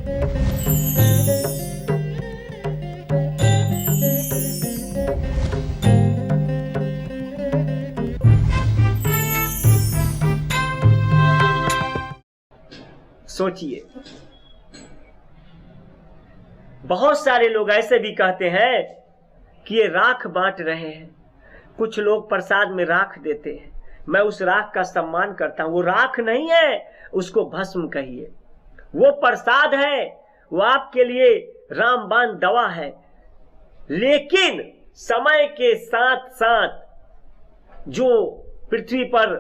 सोचिए, बहुत सारे लोग ऐसे भी कहते हैं कि ये राख बांट रहे हैं। कुछ लोग प्रसाद में राख देते हैं, मैं उस राख का सम्मान करता हूं। वो राख नहीं है, उसको भस्म कहिए। वो प्रसाद है, वो आपके लिए रामबाण दवा है। लेकिन समय के साथ साथ जो पृथ्वी पर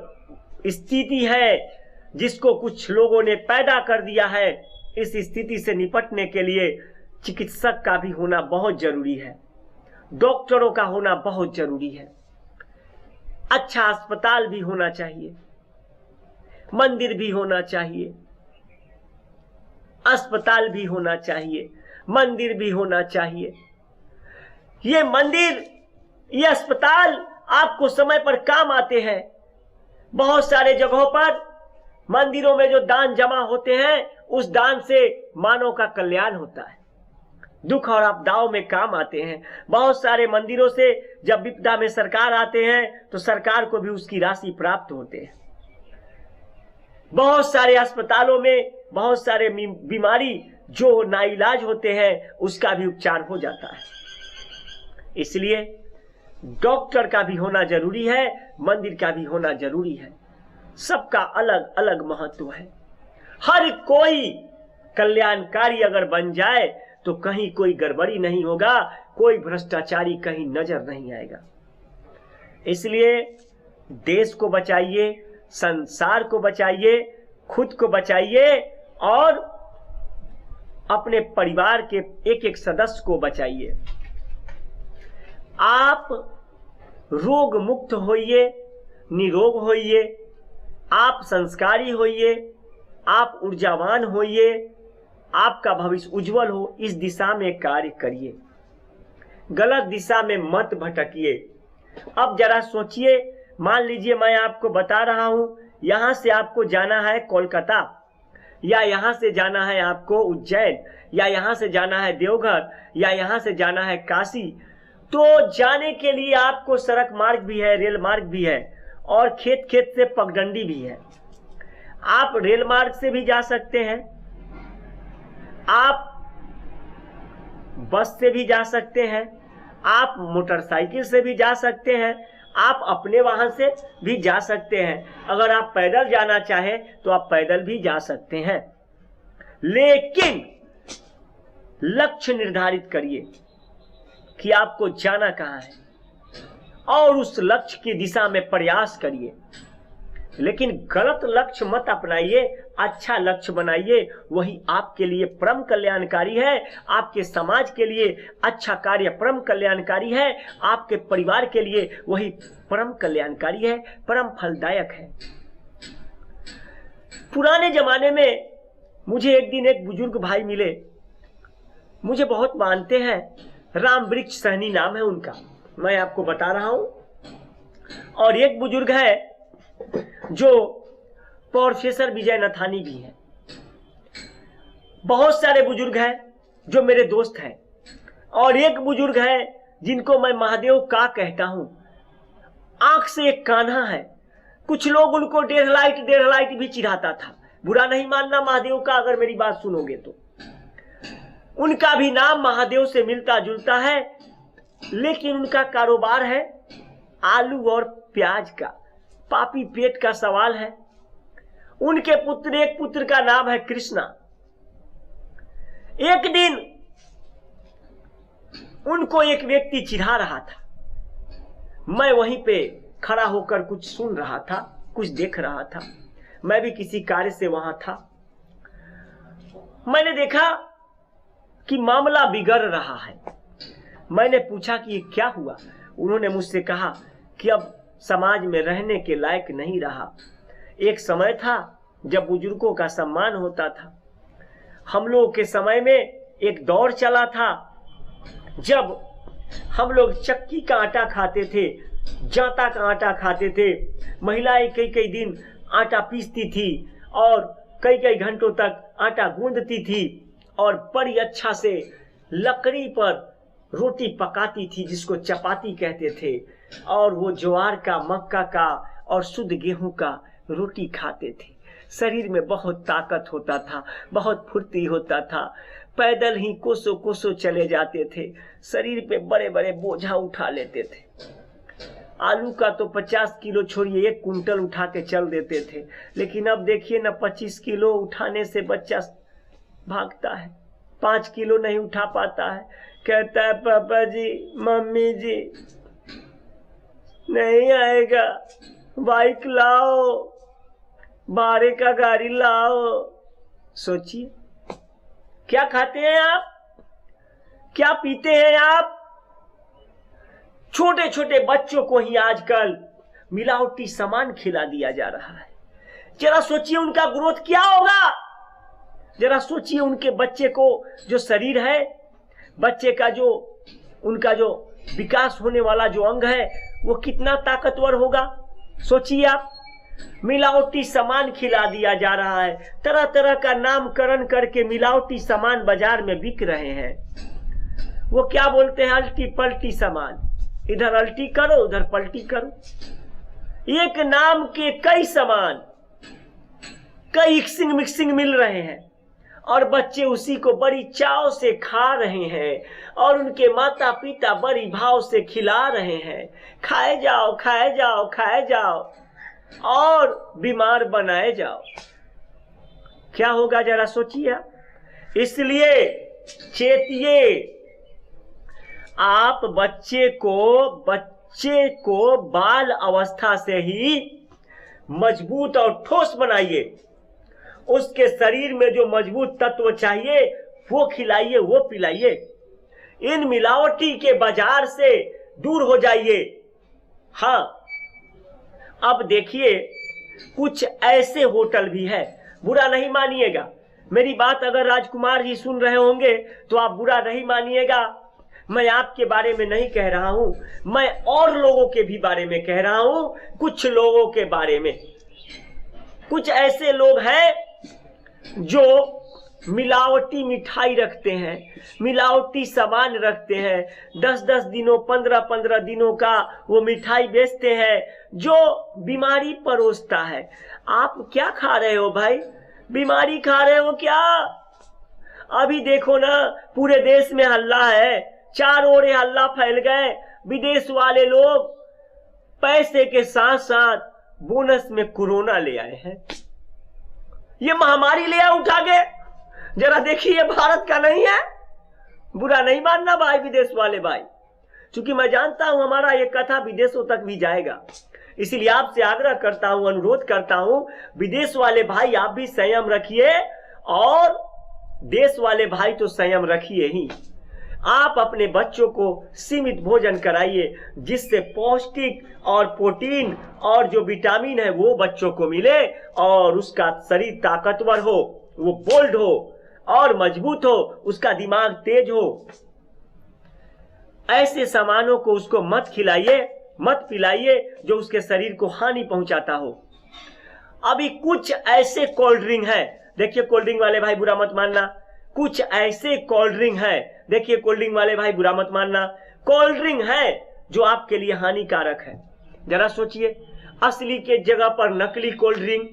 स्थिति है, जिसको कुछ लोगों ने पैदा कर दिया है, इस स्थिति से निपटने के लिए चिकित्सक का भी होना बहुत जरूरी है, डॉक्टरों का होना बहुत जरूरी है, अच्छा अस्पताल भी होना चाहिए, मंदिर भी होना चाहिए, अस्पताल भी होना चाहिए, मंदिर भी होना चाहिए। ये मंदिर, ये अस्पताल आपको समय पर काम आते हैं। बहुत सारे जगहों पर मंदिरों में जो दान जमा होते हैं, उस दान से मानव का कल्याण होता है, दुख और आपदाओं में काम आते हैं। बहुत सारे मंदिरों से जब विपदा में सरकार आते हैं तो सरकार को भी उसकी राशि प्राप्त होते हैं। बहुत सारे अस्पतालों में बहुत सारे बीमारी जो नाइलाज होते हैं, उसका भी उपचार हो जाता है। इसलिए डॉक्टर का भी होना जरूरी है, मंदिर का भी होना जरूरी है। सबका अलग अलग महत्व है। हर कोई कल्याणकारी अगर बन जाए तो कहीं कोई गड़बड़ी नहीं होगा, कोई भ्रष्टाचारी कहीं नजर नहीं आएगा। इसलिए देश को बचाइए, संसार को बचाइए, खुद को बचाइए और अपने परिवार के एक एक सदस्य को बचाइए। आप रोग मुक्त होइए, निरोग होइए, आप संस्कारी होइए, आप ऊर्जावान होइए, आपका भविष्य उज्जवल हो, इस दिशा में कार्य करिए। गलत दिशा में मत भटकिए। अब जरा सोचिए, मान लीजिए मैं आपको बता रहा हूं, यहां से आपको जाना है कोलकाता, या यहां से जाना है आपको उज्जैन, या यहां से जाना है देवघर, या यहां से जाना है काशी। तो जाने के लिए आपको सड़क मार्ग भी है, रेल मार्ग भी है, और खेत खेत से पगडंडी भी है। आप रेल मार्ग से भी जा सकते हैं, आप बस से भी जा सकते हैं, आप मोटरसाइकिल से भी जा सकते हैं, आप अपने वाहन से भी जा सकते हैं। अगर आप पैदल जाना चाहें तो आप पैदल भी जा सकते हैं। लेकिन लक्ष्य निर्धारित करिए कि आपको जाना कहां है और उस लक्ष्य की दिशा में प्रयास करिए। लेकिन गलत लक्ष्य मत अपनाइए, अच्छा लक्ष्य बनाइए। वही आपके लिए परम कल्याणकारी है, आपके समाज के लिए अच्छा कार्य परम कल्याणकारी है, आपके परिवार के लिए वही परम कल्याणकारी है, परम फलदायक है। पुराने जमाने में मुझे एक दिन एक बुजुर्ग भाई मिले, मुझे बहुत मानते हैं, राम वृक्ष सहनी नाम है उनका, मैं आपको बता रहा हूं। और एक बुजुर्ग है जो प्रोफेसर विजय नथानी भी है। बहुत सारे बुजुर्ग हैं जो मेरे दोस्त हैं, और एक बुजुर्ग है जिनको मैं महादेव का कहता हूं। आंख से एक कान्हा है, कुछ लोग उनको डेढ़ लाइट भी चिढ़ाता था। बुरा नहीं मानना महादेव का, अगर मेरी बात सुनोगे तो। उनका भी नाम महादेव से मिलता जुलता है, लेकिन उनका कारोबार है आलू और प्याज का। पापी पेट का सवाल है। उनके पुत्र, एक पुत्र का नाम है कृष्णा। एक दिन उनको एक व्यक्ति चिढ़ा रहा था, मैं वहीं पे खड़ा होकर कुछ सुन रहा था, कुछ देख रहा था। मैं भी किसी कार्य से वहां था। मैंने देखा कि मामला बिगड़ रहा है। मैंने पूछा कि ये क्या हुआ। उन्होंने मुझसे कहा कि अब समाज में रहने के लायक नहीं रहा। एक समय था जब बुजुर्गों का सम्मान होता था। हम लोगों के समय में एक दौर चला था जब हम लोग चक्की का आटा खाते थे, जांता का आटा खाते थे। महिलाएं कई कई दिन आटा पीसती थी और कई कई घंटों तक आटा गूंदती थी, और बड़ी अच्छा से लकड़ी पर रोटी पकाती थी जिसको चपाती कहते थे, और वो ज्वार का, मक्का का और शुद्ध गेहूं का रोटी खाते थे। शरीर में बहुत ताकत होता था, बहुत फुर्ती होता था, पैदल ही कोसों कोसों चले जाते थे, शरीर पे बड़े बड़े बोझा उठा लेते थे। आलू का तो 50 किलो छोड़िए 1 कुंटल उठा के चल देते थे। लेकिन अब देखिए ना, 25 किलो उठाने से बच्चा भागता है, 5 किलो नहीं उठा पाता है, कहता है पापा जी, मम्मी जी नहीं आएगा, बाइक लाओ, भाड़े का गाड़ी लाओ। सोचिए, क्या खाते हैं आप, क्या पीते हैं आप? छोटे छोटे बच्चों को ही आजकल मिलावटी सामान खिला दिया जा रहा है। जरा सोचिए उनका ग्रोथ क्या होगा, जरा सोचिए उनके बच्चे को जो शरीर है, बच्चे का जो उनका जो विकास होने वाला जो अंग है वो कितना ताकतवर होगा। सोचिए आप, मिलावटी सामान खिला दिया जा रहा है, तरह तरह का नामकरण करके मिलावटी सामान बाजार में बिक रहे हैं। वो क्या बोलते हैं, अल्टी पल्टी सामान, इधर अल्टी करो उधर पल्टी करो, एक नाम के कई सामान, कई मिक्सिंग मिल रहे हैं और बच्चे उसी को बड़ी चाव से खा रहे हैं और उनके माता पिता बड़ी भाव से खिला रहे हैं। खाए जाओ खाए जाओ खाए जाओ और बीमार बनाए जाओ। क्या होगा जरा सोचिए। इसलिए चेतिए, आप बच्चे को बाल अवस्था से ही मजबूत और ठोस बनाइए। उसके शरीर में जो मजबूत तत्व चाहिए वो खिलाइए, वो पिलाइए। इन मिलावटी के बाजार से दूर हो जाइए। हाँ, अब देखिए कुछ ऐसे होटल भी है, बुरा नहीं मानिएगा मेरी बात, अगर राजकुमार जी सुन रहे होंगे तो आप बुरा नहीं मानिएगा। मैं आपके बारे में नहीं कह रहा हूं, मैं और लोगों के भी बारे में कह रहा हूं। कुछ लोगों के बारे में, कुछ ऐसे लोग हैं जो मिलावटी मिठाई रखते हैं, मिलावटी सामान रखते हैं, 10-10 दिनों 15-15 दिनों का वो मिठाई बेचते हैं जो बीमारी परोसता है। आप क्या खा रहे हो भाई, बीमारी खा रहे हो क्या? अभी देखो ना, पूरे देश में हल्ला है, चारों ओर हल्ला फैल गए। विदेश वाले लोग पैसे के साथ साथ बोनस में कोरोना ले आए हैं, ये महामारी ले आए उठा के। जरा देखिए, भारत का नहीं है। बुरा नहीं मानना भाई विदेश वाले भाई, क्योंकि मैं जानता हूं हमारा ये कथा विदेशों तक भी जाएगा। इसलिए आपसे आग्रह करता हूं, अनुरोध करता हूं, विदेश वाले भाई आप भी संयम रखिए और देश वाले भाई तो संयम रखिए ही। आप अपने बच्चों को सीमित भोजन कराइए जिससे पौष्टिक और प्रोटीन और जो विटामिन है वो बच्चों को मिले और उसका शरीर ताकतवर हो, वो बोल्ड हो और मजबूत हो, उसका दिमाग तेज हो। ऐसे सामानों को उसको मत खिलाइए, मत पिलाइए जो उसके शरीर को हानि पहुंचाता हो। अभी कुछ ऐसे कोल्ड ड्रिंक है, देखिए कोल्ड ड्रिंक वाले भाई बुरा मत मानना, कुछ ऐसे कोल्ड ड्रिंक है, देखिए कोल्ड ड्रिंक वाले भाई बुरा मत मानना, कोल्ड ड्रिंक है जो आपके लिए हानिकारक है। जरा सोचिए, असली के जगह पर नकली कोल्ड ड्रिंक,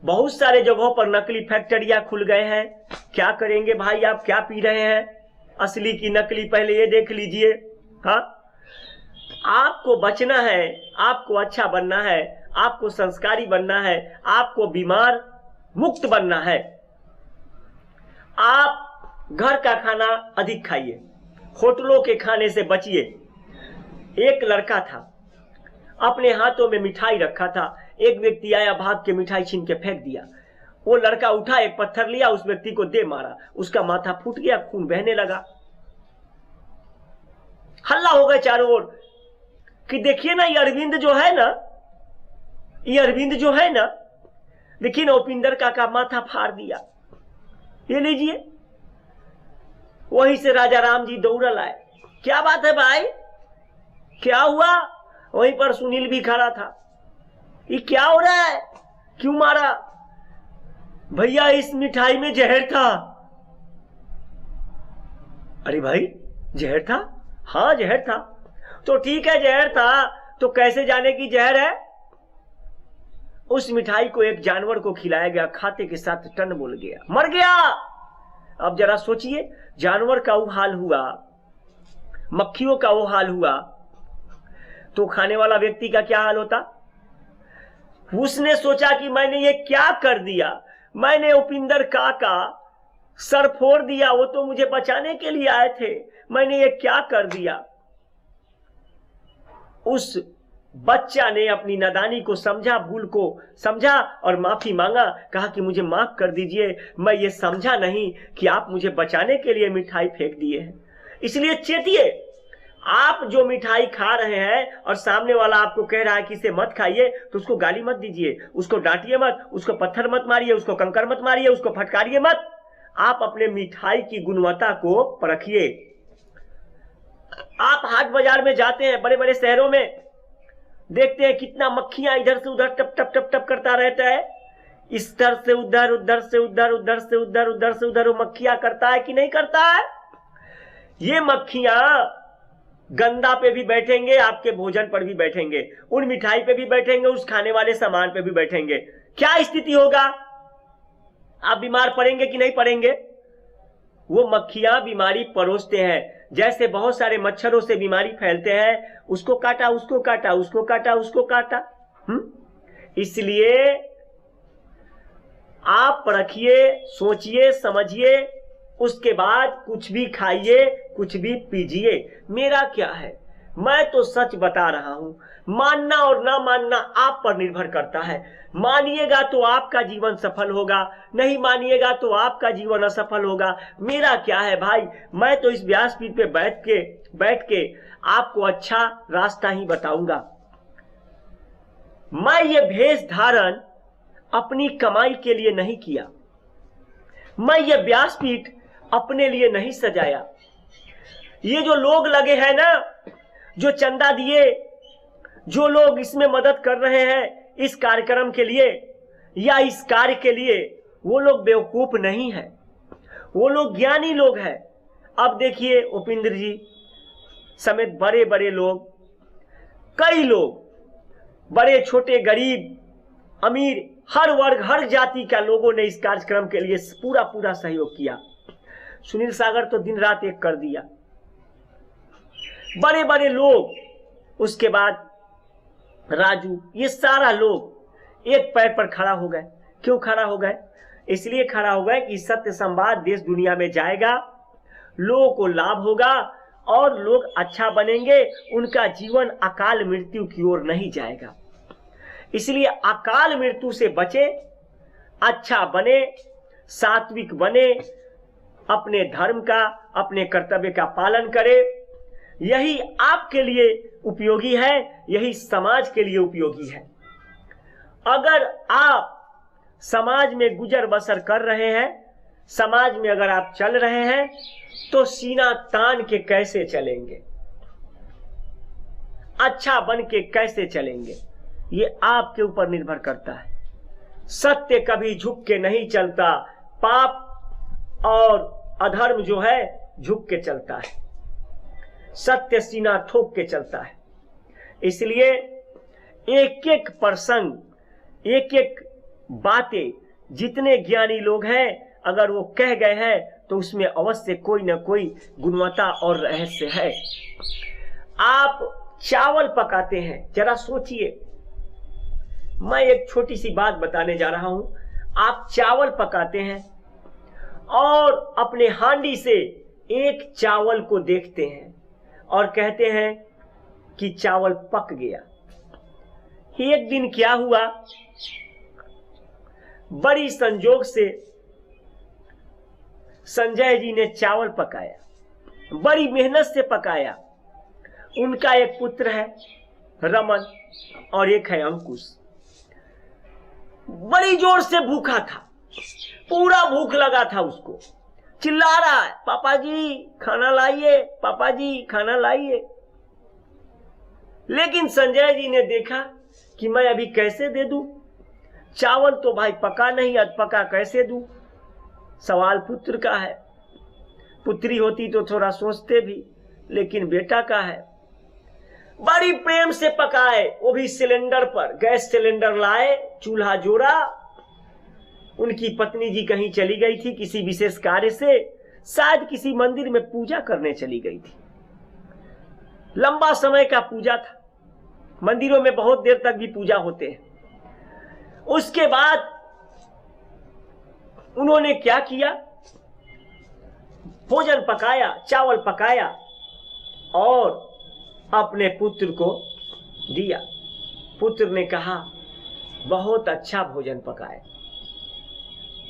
बहुत सारे जगहों पर नकली फैक्ट्रियां खुल गए हैं। क्या करेंगे भाई, आप क्या पी रहे हैं, असली की नकली, पहले ये देख लीजिए। हाँ, आपको बचना है, आपको अच्छा बनना है, आपको संस्कारी बनना है, आपको बीमार मुक्त बनना है। आप घर का खाना अधिक खाइए, होटलों के खाने से बचिए। एक लड़का था, अपने हाथों में मिठाई रखा था, एक व्यक्ति आया, भाग के मिठाई छीन के फेंक दिया। वो लड़का उठा, एक पत्थर लिया, उस व्यक्ति को दे मारा, उसका माथा फूट गया, खून बहने लगा। हल्ला हो गया चारों ओर कि देखिए ना, ये अरविंद जो है ना, ये अरविंद जो है ना, देखिए ना, उपिंदर का माथा फाड़ दिया। ये लीजिए। वहीं से राजा राम जी दौड़ लाए। क्या बात है भाई, क्या हुआ? वहीं पर सुनील भी खड़ा था। ये क्या हो रहा है, क्यों मारा? भैया इस मिठाई में जहर था, अरे भाई जहर था? हाँ जहर था। तो ठीक है जहर था, तो कैसे जाने की जहर है? उस मिठाई को एक जानवर को खिलाया गया, खाते के साथ टन बोल गया, मर गया। अब जरा सोचिए, जानवर का वो हाल हुआ, मक्खियों का वो हाल हुआ, तो खाने वाला व्यक्ति का क्या हाल होता? उसने सोचा कि मैंने ये क्या कर दिया, मैंने उपिंदर काका सर फोड़ दिया, वो तो मुझे बचाने के लिए आए थे, मैंने ये क्या कर दिया। उस बच्चा ने अपनी नादानी को समझा, भूल को समझा और माफी मांगा, कहा कि मुझे माफ कर दीजिए, मैं ये समझा नहीं कि आप मुझे बचाने के लिए मिठाई फेंक दिए हैं। इसलिए चेतिए, आप जो मिठाई खा रहे हैं और सामने वाला आपको कह रहा है कि इसे मत खाइए, तो उसको गाली मत दीजिए, उसको डांटिए मत, उसको पत्थर मत मारिए, उसको कंकर मत मारिए, उसको फटकारिए मत। आप अपने मिठाई की गुणवत्ता को परखिए। आप हाट बाजार में जाते हैं, बड़े बड़े शहरों में, देखते हैं कितना मक्खियां इधर से उधर टप टप टप टप करता रहता है, इस तरह से उधर, उधर से उधर, उधर से उधर, उधर से उधर, वो मक्खियां करता है कि नहीं करता है? ये मक्खियां गंदा पे भी बैठेंगे, आपके भोजन पर भी बैठेंगे, उन मिठाई पे भी बैठेंगे, उस खाने वाले सामान पे भी बैठेंगे। क्या स्थिति होगा? आप बीमार पड़ेंगे कि नहीं पड़ेंगे? वो मक्खियां बीमारी परोसते हैं, जैसे बहुत सारे मच्छरों से बीमारी फैलते हैं, उसको काटा, उसको काटा, उसको काटा, उसको काटा। इसलिए आप परखिए, सोचिए, समझिए, उसके बाद कुछ भी खाइए, कुछ भी पीजिए। मेरा क्या है, मैं तो सच बता रहा हूं। मानना और ना मानना आप पर निर्भर करता है। मानिएगा तो आपका जीवन सफल होगा, नहीं मानिएगा तो आपका जीवन असफल होगा। मेरा क्या है भाई, मैं तो इस व्यासपीठ पे बैठ के आपको अच्छा रास्ता ही बताऊंगा। मैं ये भेष धारण अपनी कमाई के लिए नहीं किया, मैं ये व्यासपीठ अपने लिए नहीं सजाया। ये जो लोग लगे हैं ना, जो चंदा दिए, जो लोग इसमें मदद कर रहे हैं इस कार्यक्रम के लिए या इस कार्य के लिए, वो लोग बेवकूफ नहीं है, वो लोग ज्ञानी लोग हैं। अब देखिए, उपिंद्र जी समेत बड़े बड़े लोग, कई लोग, बड़े छोटे, गरीब, अमीर, हर वर्ग, हर जाति का लोगों ने इस कार्यक्रम के लिए पूरा पूरा सहयोग किया। सुनील सागर तो दिन रात एक कर दिया, बड़े बड़े लोग, उसके बाद राजू, ये सारा लोग एक पैर पर खड़ा हो गए। क्यों खड़ा हो गए? इसलिए खड़ा हो गए कि सत्य संवाद देश दुनिया में जाएगा, लोगों को लाभ होगा और लोग अच्छा बनेंगे, उनका जीवन अकाल मृत्यु की ओर नहीं जाएगा। इसलिए अकाल मृत्यु से बचे, अच्छा बने, सात्विक बने, अपने धर्म का, अपने कर्तव्य का पालन करे। यही आपके लिए उपयोगी है, यही समाज के लिए उपयोगी है। अगर आप समाज में गुजर बसर कर रहे हैं, समाज में अगर आप चल रहे हैं, तो सीना तान के कैसे चलेंगे, अच्छा बन के कैसे चलेंगे, ये आपके ऊपर निर्भर करता है। सत्य कभी झुक के नहीं चलता, पाप और अधर्म जो है झुक के चलता है, सत्य सीना ठोक के चलता है। इसलिए एक एक प्रसंग, एक एक बातें, जितने ज्ञानी लोग हैं अगर वो कह गए हैं तो उसमें अवश्य कोई ना कोई गुणवत्ता और रहस्य है। आप चावल पकाते हैं, जरा सोचिए, मैं एक छोटी सी बात बताने जा रहा हूं। आप चावल पकाते हैं और अपने हांडी से एक चावल को देखते हैं और कहते हैं कि चावल पक गया। एक दिन क्या हुआ, बड़ी संजोग से संजय जी ने चावल पकाया, बड़ी मेहनत से पकाया। उनका एक पुत्र है रमन और एक है अंकुश। बड़ी जोर से भूखा था, पूरा भूख लगा था उसको, चिल्ला रहा है, पापा जी खाना लाइए, पापा जी खाना लाइए। लेकिन संजय जी ने देखा कि मैं अभी कैसे दे दूं, चावल तो भाई पका नहीं, अधपका कैसे दूं, सवाल पुत्र का है। पुत्री होती तो थोड़ा सोचते भी, लेकिन बेटा का है। बड़ी प्रेम से पकाए, वो भी सिलेंडर पर, गैस सिलेंडर लाए, चूल्हा जोड़ा। उनकी पत्नी जी कहीं चली गई थी किसी विशेष कार्य से, शायद किसी मंदिर में पूजा करने चली गई थी। लंबा समय का पूजा था, मंदिरों में बहुत देर तक भी पूजा होते हैं। उसके बाद उन्होंने क्या किया, भोजन पकाया, चावल पकाया और अपने पुत्र को दिया। पुत्र ने कहा बहुत अच्छा भोजन पकाया।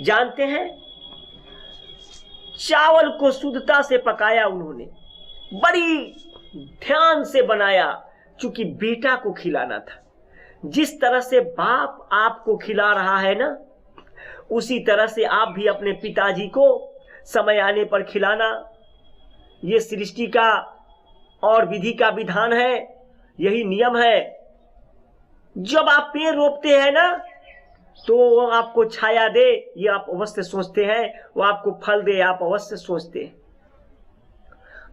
जानते हैं, चावल को शुद्धता से पकाया उन्होंने, बड़ी ध्यान से बनाया, क्योंकि बेटा को खिलाना था। जिस तरह से बाप आपको खिला रहा है ना, उसी तरह से आप भी अपने पिताजी को समय आने पर खिलाना। ये सृष्टि का और विधि का विधान है, यही नियम है। जब आप पेड़ रोपते हैं ना, तो वो आपको छाया दे, ये आप अवश्य सोचते हैं, वो आपको फल दे, आप अवश्य सोचते हैं।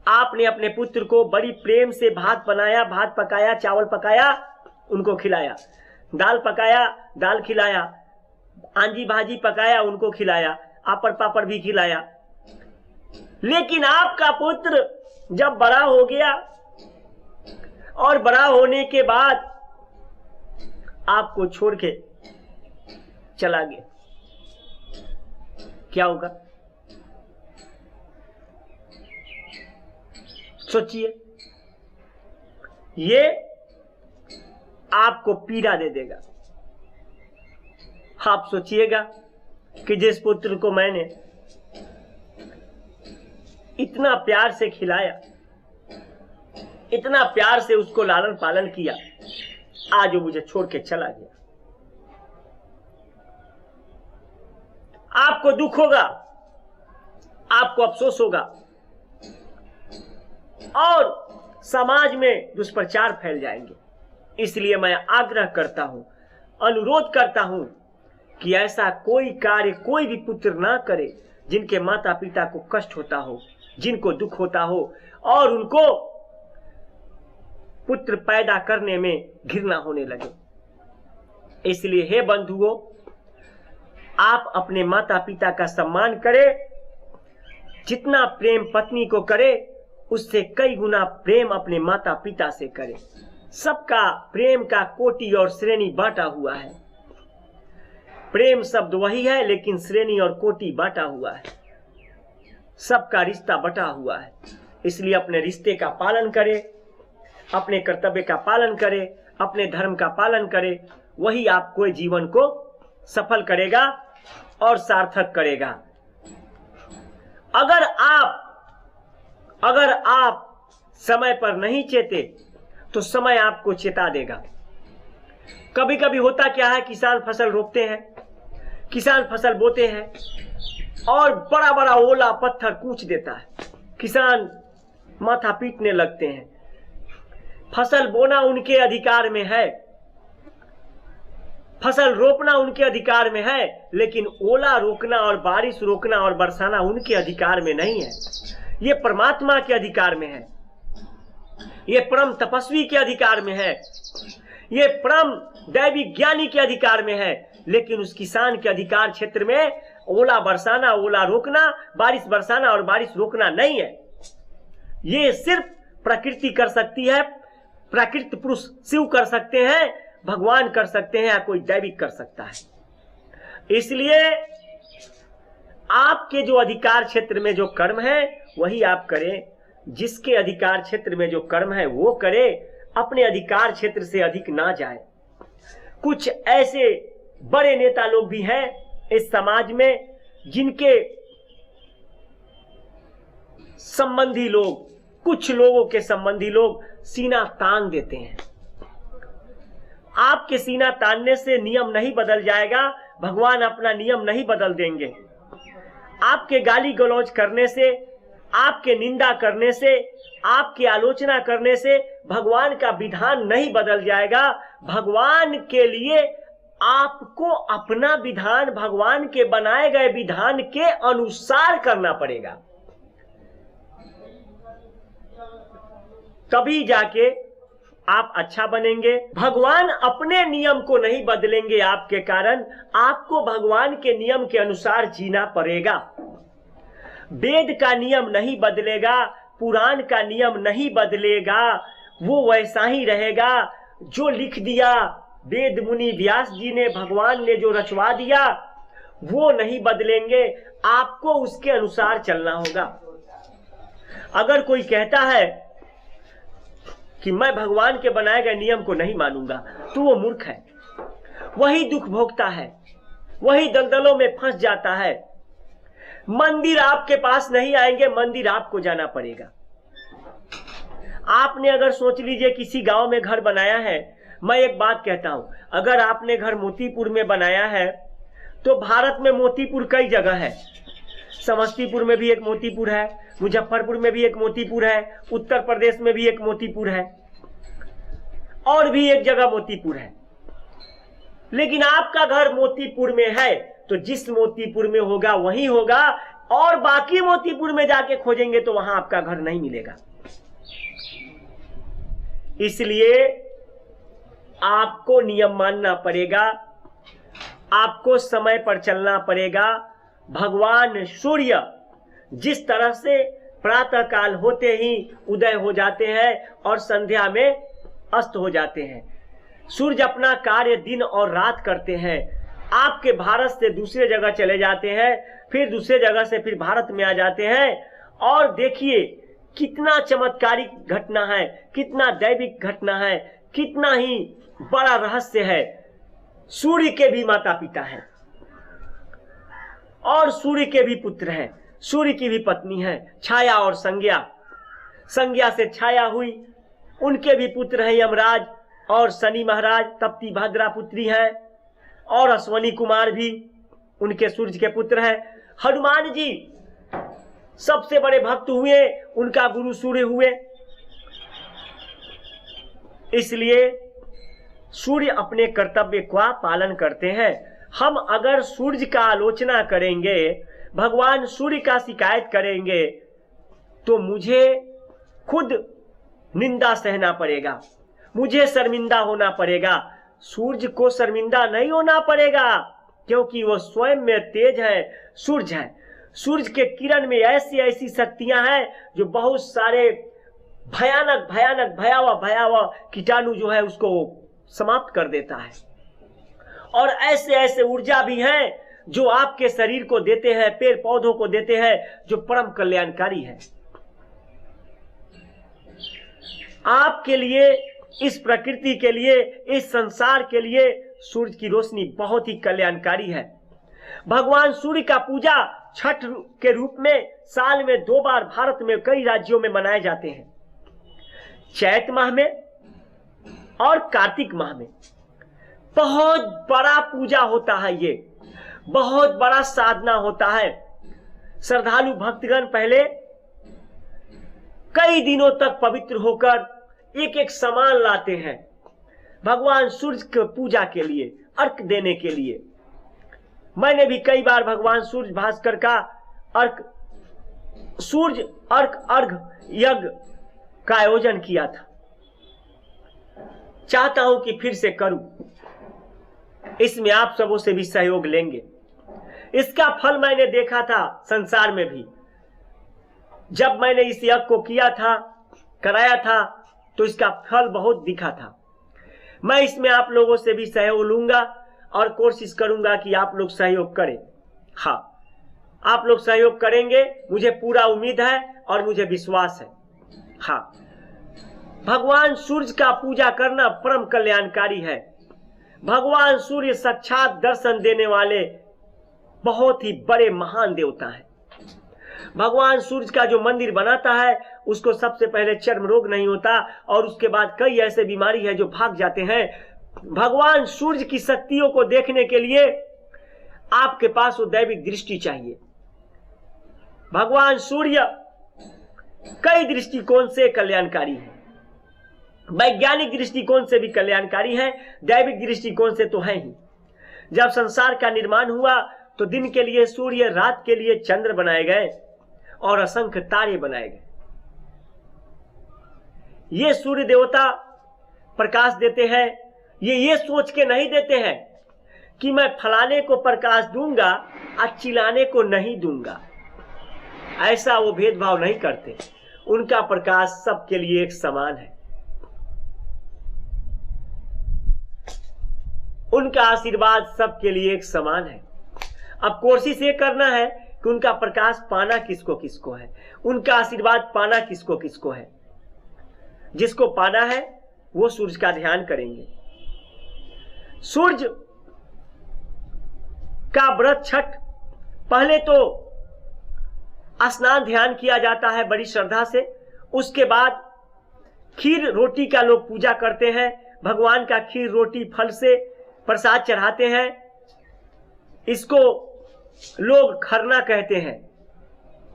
आपने अपने पुत्र को बड़ी प्रेम से भात बनाया, भात पकाया, चावल पकाया, उनको खिलाया, दाल पकाया, दाल खिलाया, आंजी भाजी पकाया, उनको खिलाया, पापड़ पापड़ भी खिलाया। लेकिन आपका पुत्र जब बड़ा हो गया और बड़ा होने के बाद आपको छोड़ के चला गया, क्या होगा? सोचिए, ये आपको पीड़ा दे देगा। आप सोचिएगा कि जिस पुत्र को मैंने इतना प्यार से खिलाया, इतना प्यार से उसको लालन पालन किया, आज वो मुझे छोड़ के चला गया। आपको दुख होगा, आपको अफसोस होगा और समाज में दुष्प्रचार फैल जाएंगे। इसलिए मैं आग्रह करता हूं, अनुरोध करता हूं कि ऐसा कोई कार्य कोई भी पुत्र ना करे जिनके माता पिता को कष्ट होता हो, जिनको दुख होता हो और उनको पुत्र पैदा करने में घृणा होने लगे। इसलिए हे बंधुओं, आप अपने माता पिता का सम्मान करें। जितना प्रेम पत्नी को करे, उससे कई गुना प्रेम अपने माता पिता से करें। सबका प्रेम का कोटि और श्रेणी बांटा हुआ है। प्रेम शब्द वही है, लेकिन श्रेणी और कोटि बांटा हुआ है। सबका रिश्ता बटा हुआ है। इसलिए अपने रिश्ते का पालन करें, अपने कर्तव्य का पालन करें, अपने धर्म का पालन करें। वही आपको जीवन को सफल करेगा और सार्थक करेगा। अगर आप समय पर नहीं चेते तो समय आपको चेता देगा। कभी कभी होता क्या है, किसान फसल रोपते हैं, किसान फसल बोते हैं और बड़ा बड़ा ओला पत्थर कूच देता है, किसान माथा पीटने लगते हैं। फसल बोना उनके अधिकार में है, फसल रोपना उनके अधिकार में है, लेकिन ओला रोकना और बारिश रोकना और बरसाना उनके अधिकार में नहीं है। ये परमात्मा के अधिकार में है, ये परम तपस्वी के अधिकार में है, ये परम दैवी ज्ञानी के अधिकार में है। लेकिन उस किसान के अधिकार क्षेत्र में ओला बरसाना, ओला रोकना, बारिश बरसाना और बारिश रोकना नहीं है। ये सिर्फ प्रकृति कर सकती है, प्राकृत पुरुष शिव कर सकते हैं, भगवान कर सकते हैं, या कोई दैविक कर सकता है। इसलिए आपके जो अधिकार क्षेत्र में जो कर्म है वही आप करें, जिसके अधिकार क्षेत्र में जो कर्म है वो करे, अपने अधिकार क्षेत्र से अधिक ना जाए। कुछ ऐसे बड़े नेता लोग भी हैं इस समाज में जिनके संबंधी लोग, कुछ लोगों के संबंधी लोग सीना तान देते हैं। आपके सीना तानने से नियम नहीं बदल जाएगा, भगवान अपना नियम नहीं बदल देंगे। आपके गाली गलौज करने से, आपके निंदा करने से, आपकी आलोचना करने से भगवान का विधान नहीं बदल जाएगा। भगवान के लिए आपको अपना विधान भगवान के बनाए गए विधान के अनुसार करना पड़ेगा। तभी जाके आप अच्छा बनेंगे। भगवान अपने नियम को नहीं बदलेंगे आपके कारण, आपको भगवान के नियम के अनुसार जीना पड़ेगा। वेद का नियम नहीं बदलेगा, पुराण का नियम नहीं बदलेगा, वो वैसा ही रहेगा। जो लिख दिया वेद मुनि व्यास जी ने, भगवान ने जो रचवा दिया, वो नहीं बदलेंगे। आपको उसके अनुसार चलना होगा। अगर कोई कहता है कि मैं भगवान के बनाए गए नियम को नहीं मानूंगा, तो वो मूर्ख है, वही दुख भोगता है, वही दलदलों में फंस जाता है। मंदिर आपके पास नहीं आएंगे, मंदिर आपको जाना पड़ेगा। आपने अगर सोच लीजिए किसी गांव में घर बनाया है, मैं एक बात कहता हूं, अगर आपने घर मोतीपुर में बनाया है तो भारत में मोतीपुर कई जगह है। समस्तीपुर में भी एक मोतीपुर है, मुजफ्फरपुर में भी एक मोतीपुर है, उत्तर प्रदेश में भी एक मोतीपुर है, और भी एक जगह मोतीपुर है। लेकिन आपका घर मोतीपुर में है तो जिस मोतीपुर में होगा वही होगा, और बाकी मोतीपुर में जाके खोजेंगे तो वहां आपका घर नहीं मिलेगा। इसलिए आपको नियम मानना पड़ेगा, आपको समय पर चलना पड़ेगा। भगवान सूर्य जिस तरह से प्रातः काल होते ही उदय हो जाते हैं और संध्या में अस्त हो जाते हैं, सूर्य अपना कार्य दिन और रात करते हैं। आपके भारत से दूसरे जगह चले जाते हैं, फिर दूसरे जगह से फिर भारत में आ जाते हैं, और देखिए कितना चमत्कारिक घटना है, कितना दैविक घटना है, कितना ही बड़ा रहस्य है। सूर्य के भी माता पिता हैं और सूर्य के भी पुत्र हैं, सूर्य की भी पत्नी है, छाया और संज्ञा। संज्ञा से छाया हुई, उनके भी पुत्र हैं यमराज और शनि महाराज, तप्ती भद्रा पुत्री है, और अश्वनी कुमार भी उनके सूर्य के पुत्र हैं। हनुमान जी सबसे बड़े भक्त हुए, उनका गुरु सूर्य हुए। इसलिए सूर्य अपने कर्तव्य का पालन करते हैं। हम अगर सूर्य का आलोचना करेंगे, भगवान सूर्य का शिकायत करेंगे, तो मुझे खुद निंदा सहना पड़ेगा, मुझे शर्मिंदा होना पड़ेगा। सूर्य को शर्मिंदा नहीं होना पड़ेगा, क्योंकि वो स्वयं में तेज है, सूर्य है। सूर्य के किरण में ऐसी ऐसी शक्तियां हैं जो बहुत सारे भयानक भयानक भयावह कीटाणु जो है उसको समाप्त कर देता है। और ऐसे ऐसे ऊर्जा भी हैं जो आपके शरीर को देते हैं, पेड़ पौधों को देते हैं, जो परम कल्याणकारी है आपके लिए, इस प्रकृति के लिए, इस संसार के लिए। सूर्य की रोशनी बहुत ही कल्याणकारी है। भगवान सूर्य का पूजा छठ के रूप में साल में 2 बार भारत में कई राज्यों में मनाए जाते हैं, चैत माह में और कार्तिक माह में। बहुत बड़ा पूजा होता है, ये बहुत बड़ा साधना होता है। श्रद्धालु भक्तगण पहले कई दिनों तक पवित्र होकर एक एक सामान लाते हैं भगवान सूर्य की पूजा के लिए, अर्घ देने के लिए। मैंने भी कई बार भगवान सूर्य भास्कर का सूर्य अर्घ यज्ञ का आयोजन किया था। चाहता हूं कि फिर से करूं, इसमें आप सबों से भी सहयोग लेंगे। इसका फल मैंने देखा था संसार में भी। जब मैंने इस यज्ञ को किया था, कराया था, तो इसका फल बहुत दिखा था। मैं इसमें आप लोगों से भी सहयोग लूंगा और कोशिश करूंगा कि आप लोग सहयोग करें। हाँ, आप लोग सहयोग करेंगे, मुझे पूरा उम्मीद है और मुझे विश्वास है। हाँ, भगवान सूर्य का पूजा करना परम कल्याणकारी है। भगवान सूर्य साक्षात दर्शन देने वाले बहुत ही बड़े महान देवता हैं। भगवान सूर्य का जो मंदिर बनाता है उसको सबसे पहले चर्म रोग नहीं होता, और उसके बाद कई ऐसे बीमारी है जो भाग जाते हैं। भगवान सूर्य की शक्तियों को देखने के लिए आपके पास वो दैविक दृष्टि चाहिए। भगवान सूर्य कई दृष्टिकोण से कल्याणकारी है, वैज्ञानिक दृष्टिकोण से भी कल्याणकारी है, दैविक दृष्टिकोण से तो है ही। जब संसार का निर्माण हुआ तो दिन के लिए सूर्य, रात के लिए चंद्र बनाए गए और असंख्य तारे बनाए गए। ये सूर्य देवता प्रकाश देते हैं, ये सोच के नहीं देते हैं कि मैं फलाने को प्रकाश दूंगा और चिल्लाने को नहीं दूंगा। ऐसा वो भेदभाव नहीं करते। उनका प्रकाश सबके लिए एक समान है। उनका आशीर्वाद सबके लिए एक समान है। अब कोशिश ये करना है कि उनका प्रकाश पाना किसको किसको है, उनका आशीर्वाद पाना किसको किसको है। जिसको पाना है वो सूर्य का ध्यान करेंगे। सूर्य का व्रत छठ, पहले तो स्नान ध्यान किया जाता है बड़ी श्रद्धा से। उसके बाद खीर रोटी का लोग पूजा करते हैं। भगवान का खीर रोटी फल से प्रसाद चढ़ाते हैं। इसको लोग खरना कहते हैं।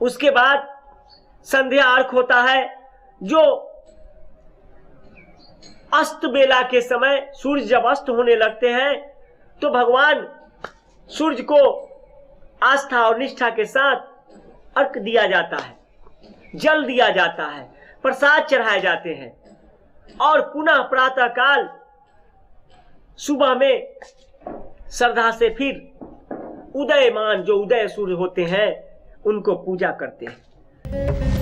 उसके बाद संध्या अर्घ होता है, जो अस्त बेला के समय सूर्य जब अस्त होने लगते हैं तो भगवान सूर्य को आस्था और निष्ठा के साथ अर्घ दिया जाता है, जल दिया जाता है, प्रसाद चढ़ाए जाते हैं। और पुनः प्रातः काल सुबह में श्रद्धा से फिर उदयमान जो उदय सूर्य होते हैं उनको पूजा करते हैं।